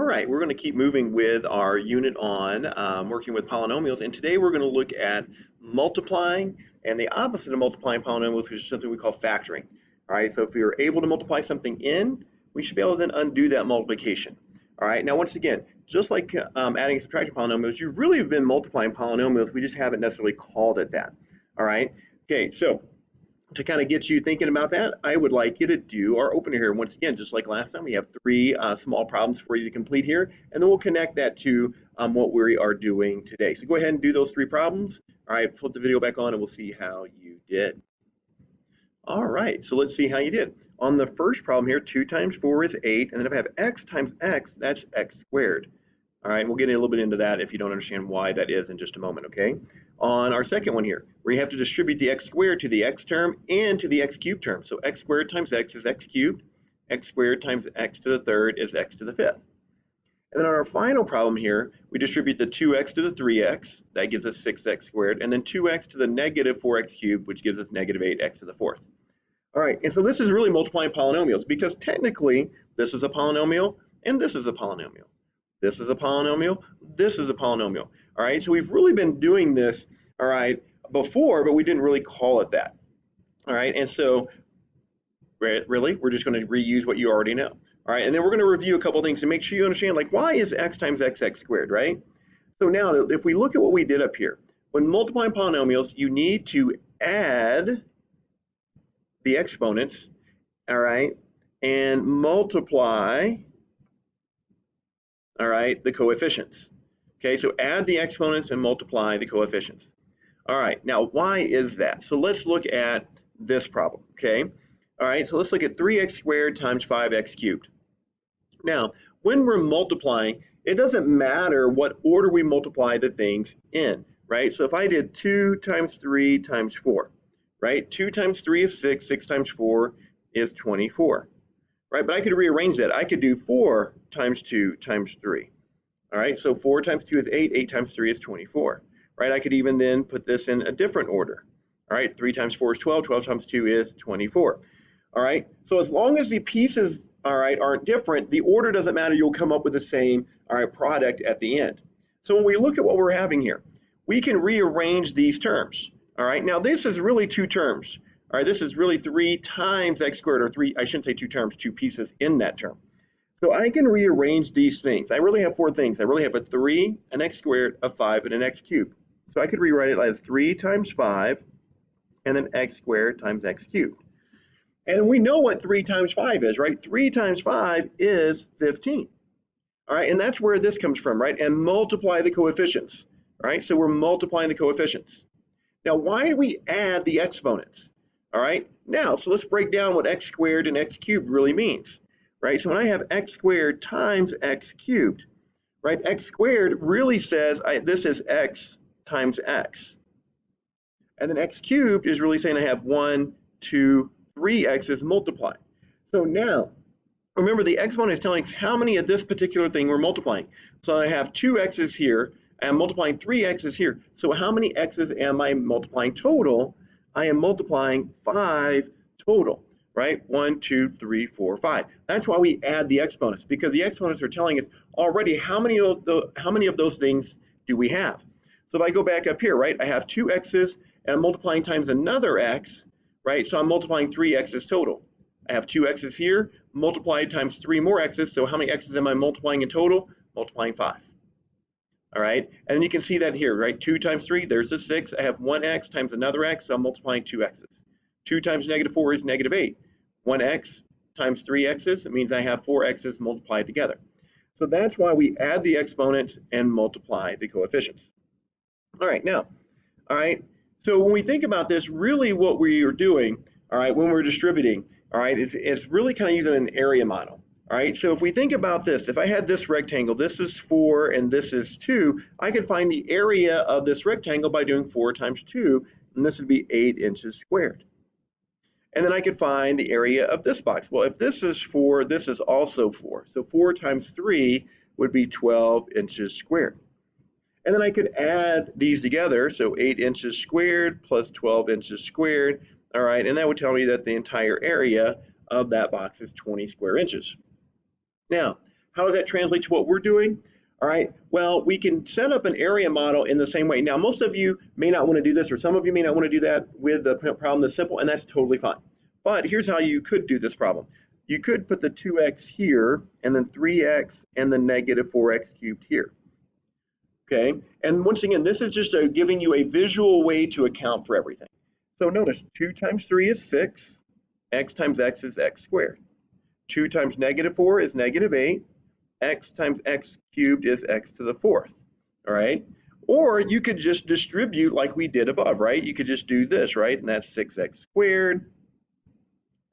right, we're going to keep moving with our unit on working with polynomials, and today we're going to look at multiplying and the opposite of multiplying polynomials, which is something we call factoring. All right, so if we are able to multiply something in, we should be able to then undo that multiplication. All right, now once again, just like adding and subtracting polynomials, you really have been multiplying polynomials, we just haven't necessarily called it that. All right, okay, so to kind of get you thinking about that, I would like you to do our opener here. Once again, just like last time, we have three small problems for you to complete here, and then we'll connect that to what we are doing today. So go ahead and do those three problems. All right, flip the video back on and we'll see how you did. All right, so let's see how you did. On the first problem here, 2 times 4 is 8, and then if I have x times x, that's x squared. All right, we'll get a little bit into that if you don't understand why that is in just a moment, okay? On our second one here, we have to distribute the x squared to the x term and to the x cubed term. So x squared times x is x cubed. X squared times x to the third is x to the fifth. And then on our final problem here, we distribute the 2x to the 3x. That gives us 6x squared. And then 2x to the negative 4x cubed, which gives us negative 8x to the fourth. All right, and so this is really multiplying polynomials because technically this is a polynomial and this is a polynomial. This is a polynomial, this is a polynomial. All right, so we've really been doing this, all right, before, but we didn't really call it that. All right, and so really, we're just going to reuse what you already know. All right, and then we're going to review a couple things to make sure you understand, like, why is x times x squared, right? So now, if we look at what we did up here, when multiplying polynomials, you need to add the exponents, all right, and multiply, all right, the coefficients. Okay, so add the exponents and multiply the coefficients. All right, now why is that? So let's look at this problem, okay? All right, so let's look at 3x squared times 5x cubed. Now, when we're multiplying, it doesn't matter what order we multiply the things in, right? So if I did 2 times 3 times 4, right? 2 times 3 is 6, 6 times 4 is 24, right? But I could rearrange that. I could do 4 times 2 times 3. All right, so 4 times 2 is 8, 8 times 3 is 24, right? I could even then put this in a different order. All right, 3 times 4 is 12, 12 times 2 is 24. All right, so as long as the pieces, all right, aren't different, the order doesn't matter, you'll come up with the same, all right, product at the end. So when we look at what we're having here, we can rearrange these terms. All right, now this is really two terms. All right, this is really 3 times x squared, or 3, I shouldn't say two terms, two pieces in that term. So I can rearrange these things. I really have 4 things. I really have a 3, an x squared, a 5, and an x cubed. So I could rewrite it as 3 times 5 and then x squared times x cubed. And we know what 3 times 5 is, right? 3 times 5 is 15. All right, and that's where this comes from, right? And multiply the coefficients, all right? So we're multiplying the coefficients. Now, why do we add the exponents? All right, now, so let's break down what x squared and x cubed really means, right? So when I have x squared times x cubed, right? X squared really says this is x times x. And then x cubed is really saying I have 1, 2, 3 x's multiplied. So now, remember the exponent is telling us how many of this particular thing we're multiplying. So I have 2 x's here, I'm multiplying 3 x's here. So how many x's am I multiplying total? I am multiplying 5 total, right? 1, 2, 3, 4, 5. That's why we add the exponents, because the exponents are telling us already how many of those things do we have. So if I go back up here, right, I have 2 x's and I'm multiplying times another x, right? So I'm multiplying 3 x's total. I have 2 x's here, multiplied times 3 more x's. So how many x's am I multiplying in total? Multiplying 5. All right, and then you can see that here, right? 2 times 3, there's a 6. I have 1x times another x, so I'm multiplying 2 x's. 2 times negative 4 is negative 8. 1x times 3 x's, it means I have 4 x's multiplied together. So that's why we add the exponents and multiply the coefficients. All right, now, all right, so when we think about this, really what we are doing, all right, when we're distributing, all right, is really kind of using an area model. All right, so if we think about this, if I had this rectangle, this is 4 and this is 2, I could find the area of this rectangle by doing 4 times 2, and this would be 8 inches squared. And then I could find the area of this box. Well, if this is 4, this is also 4. So 4 times 3 would be 12 inches squared. And then I could add these together, so 8 inches squared plus 12 inches squared, all right, and that would tell me that the entire area of that box is 20 square inches. Now, How does that translate to what we're doing? All right, well, we can set up an area model in the same way. Now, most of you may not want to do this, or some of you may not want to do that with the problem that's simple, and that's totally fine. But here's how you could do this problem. You could put the 2x here, and then 3x, and then negative 4x cubed here. Okay, and once again, this is just giving you a visual way to account for everything. So notice 2 times 3 is 6, x times x is x squared. 2 times negative 4 is negative 8, x times x cubed is x to the 4th, all right? Or you could just distribute like we did above, right? You could just do this, right? And that's 6x squared,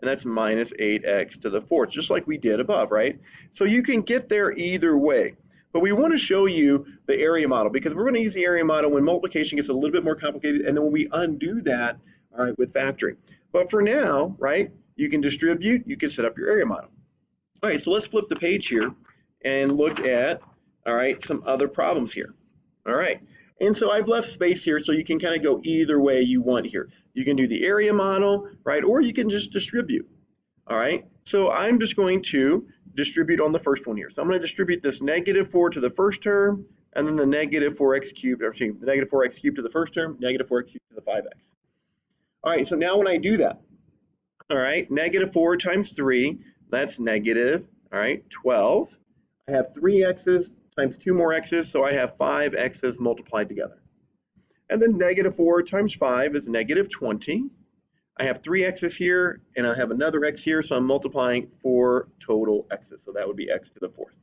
and that's minus 8x to the 4th, just like we did above, right? So you can get there either way. But we want to show you the area model because we're going to use the area model when multiplication gets a little bit more complicated, and then when we undo that, all right, with factoring. But for now, right, you can distribute, you can set up your area model. All right, so let's flip the page here and look at, all right, some other problems here. All right, and so I've left space here so you can kind of go either way you want here. You can do the area model, right, or you can just distribute. All right, so I'm just going to distribute on the first one here. So I'm going to distribute this negative 4 to the first term, and then the negative 4x cubed, or excuse me, the negative 4x cubed to the first term, negative 4x cubed to the 5x. All right, so now when I do that, all right, negative 4 times 3, that's negative, all right, 12. I have 3 x's times 2 more x's, so I have 5 x's multiplied together. And then negative 4 times 5 is negative 20. I have 3 x's here, and I have another x here, so I'm multiplying 4 total x's. So that would be x to the 4th.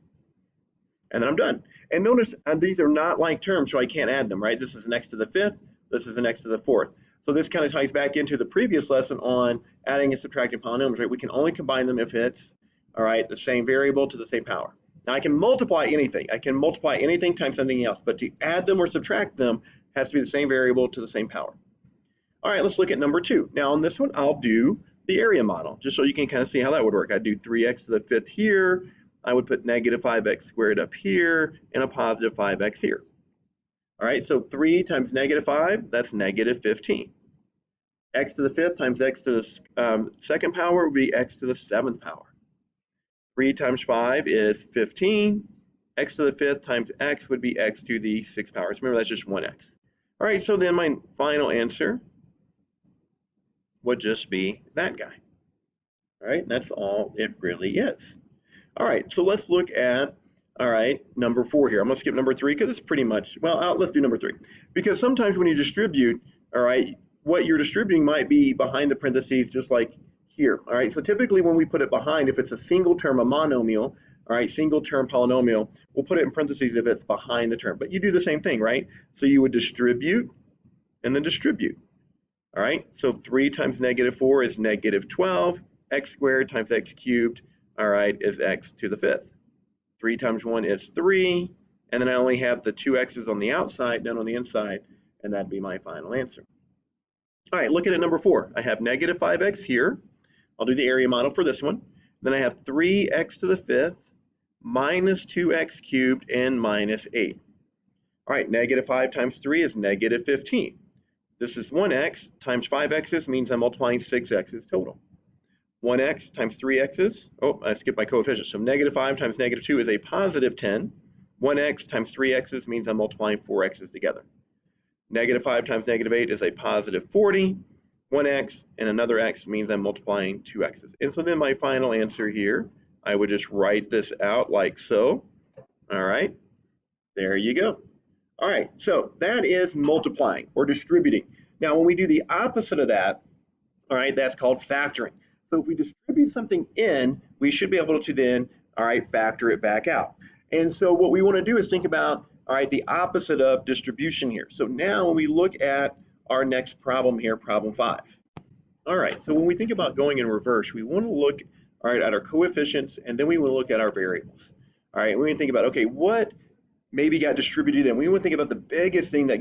And then I'm done. And notice these are not like terms, so I can't add them, right? This is an x to the 5th. This is an x to the 4th. So this kind of ties back into the previous lesson on adding and subtracting polynomials, right? We can only combine them if it's, all right, the same variable to the same power. Now I can multiply anything. I can multiply anything times something else, but to add them or subtract them has to be the same variable to the same power. All right, let's look at number 2. Now on this one, I'll do the area model, just so you can kind of see how that would work. I'd do 3x to the 5th here. I would put negative 5x squared up here and a positive 5x here. All right, so 3 times negative 5, that's negative 15. X to the 5th times x to the second power would be x to the 7th power. 3 times 5 is 15. X to the 5th times x would be x to the 6th power. So remember, that's just 1x. All right, so then my final answer would just be that guy. All right, that's all it really is. All right, so let's look at, all right, number 4 here. I'm going to skip number 3 because it's pretty much, well, let's do number 3. Because sometimes when you distribute, all right, what you're distributing might be behind the parentheses, just like here. All right, so typically when we put it behind, if it's a single term, a monomial, all right, single term polynomial, we'll put it in parentheses if it's behind the term. But you do the same thing, right? So you would distribute and then distribute. All right, so 3 times negative 4 is negative 12. X squared times x cubed, all right, is x to the 5th. 3 times 1 is 3. And then I only have the 2 x's on the outside, none on the inside, and that'd be my final answer. All right, look at number 4. I have negative 5x here. I'll do the area model for this one. Then I have 3x to the 5th minus 2x cubed and minus 8. All right, negative 5 times 3 is negative 15. This is 1x times 5x's means I'm multiplying 6x's total. 1x times 3x's, oh, I skipped my coefficient. So negative 5 times negative 2 is a positive 10. 1x times 3x's means I'm multiplying 4x's together. Negative 5 times negative 8 is a positive 40. 1x and another x means I'm multiplying 2x's. And so then my final answer here, I would just write this out like so. All right, there you go. All right, so that is multiplying or distributing. Now, when we do the opposite of that, all right, that's called factoring. So if we distribute something in, we should be able to then, all right, factor it back out. And so what we want to do is think about, all right, the opposite of distribution here. So now when we look at our next problem here, problem 5. All right, so when we think about going in reverse, we want to look, all right, at our coefficients, and then we want to look at our variables. All right, we want to think about, okay, what maybe got distributed in. We want to think about the biggest thing that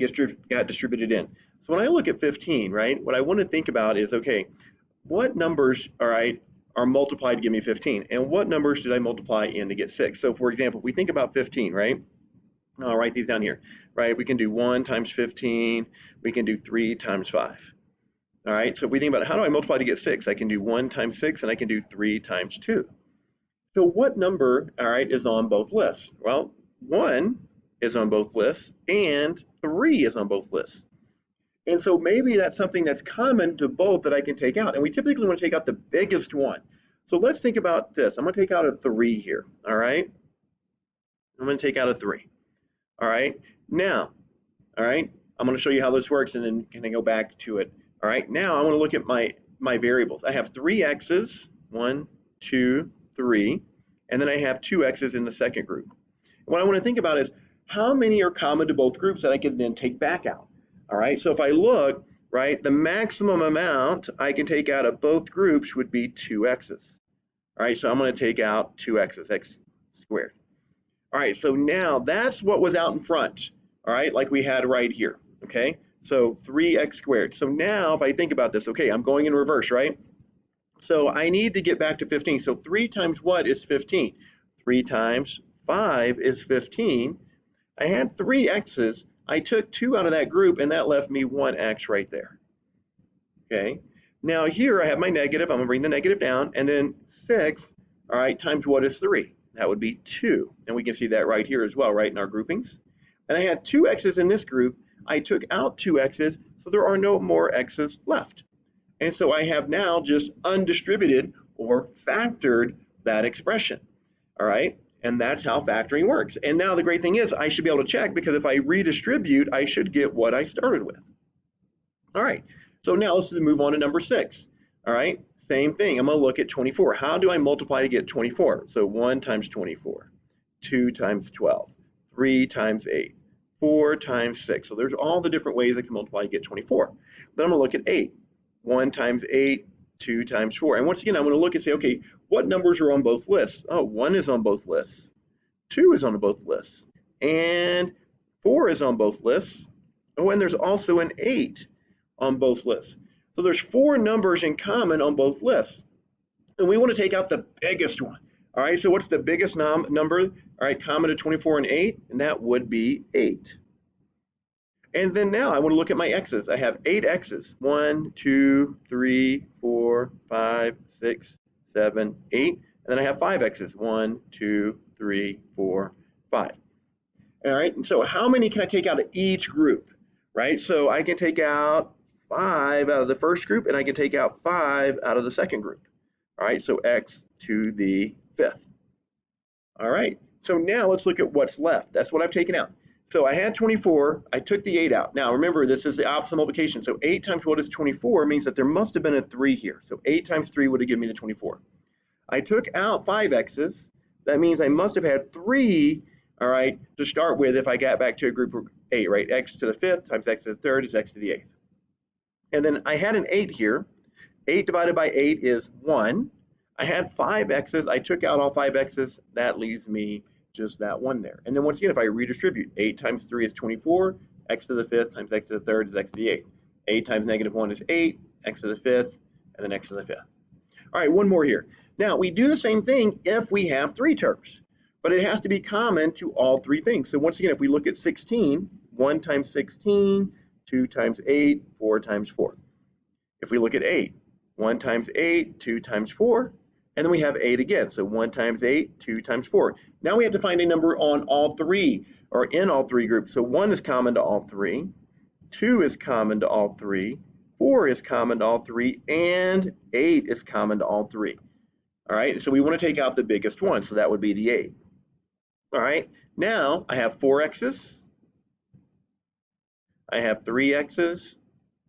got distributed in. So when I look at 15, right, what I want to think about is, okay, what numbers, all right, are multiplied to give me 15? And what numbers did I multiply in to get 6? So for example, if we think about 15, right, I'll write these down here, right? We can do 1 times 15. We can do 3 times 5. All right, so if we think about how do I multiply to get 6? I can do 1 times 6, and I can do 3 times 2. So what number, all right, is on both lists? Well, 1 is on both lists and 3 is on both lists. And so maybe that's something that's common to both that I can take out. And we typically want to take out the biggest one. So let's think about this. I'm going to take out a 3 here, all right? I'm going to take out a 3, all right? Now, all right, I'm going to show you how this works and then can I go back to it. All right, now I want to look at my variables. I have 3 x's, 1, 2, 3, and then I have 2 x's in the second group. What I want to think about is how many are common to both groups that I can then take back out. All right, so if I look, right, the maximum amount I can take out of both groups would be 2 x's. All right, so I'm going to take out 2 x's, x squared. All right, so now that's what was out in front, all right, like we had right here, okay? So 3x squared. So now if I think about this, okay, I'm going in reverse, right? So I need to get back to 15. So 3 times what is 15? 3 times 5 is 15. I had 3 x's. I took 2 out of that group, and that left me 1 x right there. Okay. Now here I have my negative. I'm going to bring the negative down, and then 6, all right, times what is 3? That would be 2. And we can see that right here as well, right, in our groupings. And I had 2 x's in this group. I took out 2 x's, so there are no more x's left. And so I have now just undistributed or factored that expression, all right? And that's how factoring works. And now the great thing is I should be able to check because if I redistribute, I should get what I started with. All right, so now let's move on to number 6, all right? Same thing, I'm gonna look at 24. How do I multiply to get 24? So 1 times 24, 2 times 12, 3 times 8, 4 times 6. So there's all the different ways I can multiply to get 24. Then I'm gonna look at 8. 1 times 8, 2 times 4. And once again, I'm going to look and say, okay, what numbers are on both lists? Oh, 1 is on both lists. 2 is on both lists. And 4 is on both lists. Oh, and there's also an 8 on both lists. So there's 4 numbers in common on both lists. And we want to take out the biggest one. All right, so what's the biggest number? All right, common to 24 and 8, and that would be 8. And then now I want to look at my x's. I have 8 x's. 1, 2, 3, 4, 5, 6, 7, 8. And then I have 5 x's. 1, 2, 3, 4, 5. All right, and so how many can I take out of each group? Right, so I can take out 5 out of the first group, and I can take out 5 out of the second group. All right, so x to the 5th. All right, so now let's look at what's left. That's what I've taken out. So I had 24, I took the 8 out. Now remember, this is the opposite multiplication. So 8 times what is 24 means that there must have been a 3 here. So 8 times 3 would have given me the 24. I took out 5 x's. That means I must have had 3, all right, to start with if I got back to a group of 8, right? X to the 5th times x to the 3rd is x to the 8th. And then I had an 8 here. 8 divided by 8 is 1. I had 5 x's. I took out all 5 x's. That leaves me just that 1 there. And then once again, if I redistribute, 8 times 3 is 24, x to the 5th times x to the 3rd is x to the 8th. 8 times negative 1 is 8, x to the 5th, and then x to the 5th. All right, one more here. Now, we do the same thing if we have 3 terms, but it has to be common to all 3 things. So once again, if we look at 16, 1 times 16, 2 times 8, 4 times 4. If we look at 8, 1 times 8, 2 times 4, and then we have 8 again. So 1 times 8, 2 times 4. Now we have to find a number on all 3, or in all 3 groups. So 1 is common to all 3, 2 is common to all 3, 4 is common to all 3, and 8 is common to all 3. All right, so we want to take out the biggest one, so that would be the 8. All right, now I have 4 x's, I have 3 x's,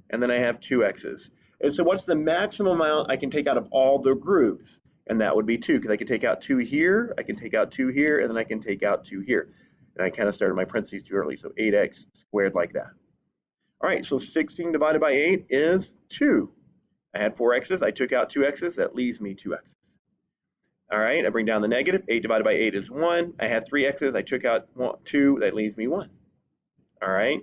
and then I have 2 x's. And so what's the maximum amount I can take out of all the groups? And that would be 2, because I can take out 2 here, I can take out 2 here, and then I can take out 2 here. And I kind of started my parentheses too early, so 8x squared like that. All right, so 16 divided by 8 is 2. I had 4 x's, I took out 2 x's, that leaves me 2 x's. All right, I bring down the negative, 8 divided by 8 is 1. I had 3 x's, I took out 2, that leaves me 1. All right,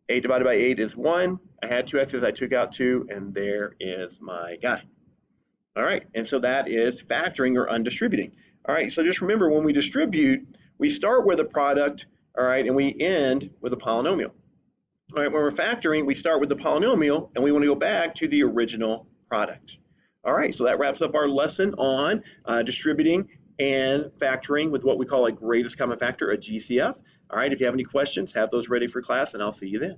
8 divided by 8 is 1. I had 2 x's, I took out 2, and there is my guy. All right, and so that is factoring or undistributing. All right, so just remember when we distribute, we start with a product, all right, and we end with a polynomial. All right, when we're factoring, we start with the polynomial, and we want to go back to the original product. All right, so that wraps up our lesson on distributing and factoring with what we call a greatest common factor, a GCF. All right, if you have any questions, have those ready for class, and I'll see you then.